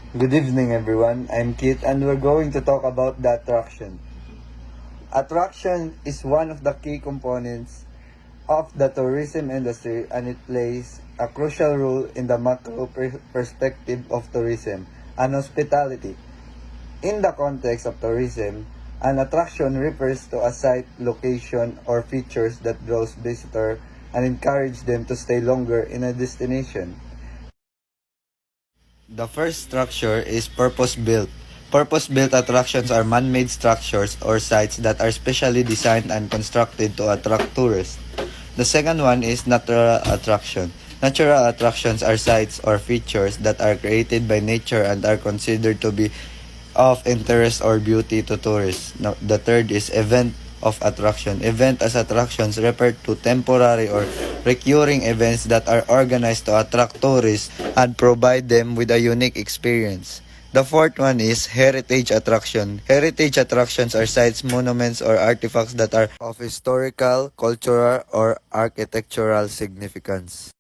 Good evening, everyone. I'm Kit, and we're going to talk about the attraction. Attraction is one of the key components of the tourism industry, and it plays a crucial role in the macro perspective of tourism and hospitality. In the context of tourism, an attraction refers to a site, location, or features that draws visitors and encourage them to stay longer in a destination. The first structure is purpose-built. Purpose-built attractions are man-made structures or sites that are specially designed and constructed to attract tourists. The second one is natural attraction. Natural attractions are sites or features that are created by nature and are considered to be of interest or beauty to tourists. Now, the third is event of attraction. Event as attractions refer to temporary or recurring events that are organized to attract tourists and provide them with a unique experience. The fourth one is heritage attraction. Heritage attractions are sites, monuments, or artifacts that are of historical, cultural, or architectural significance.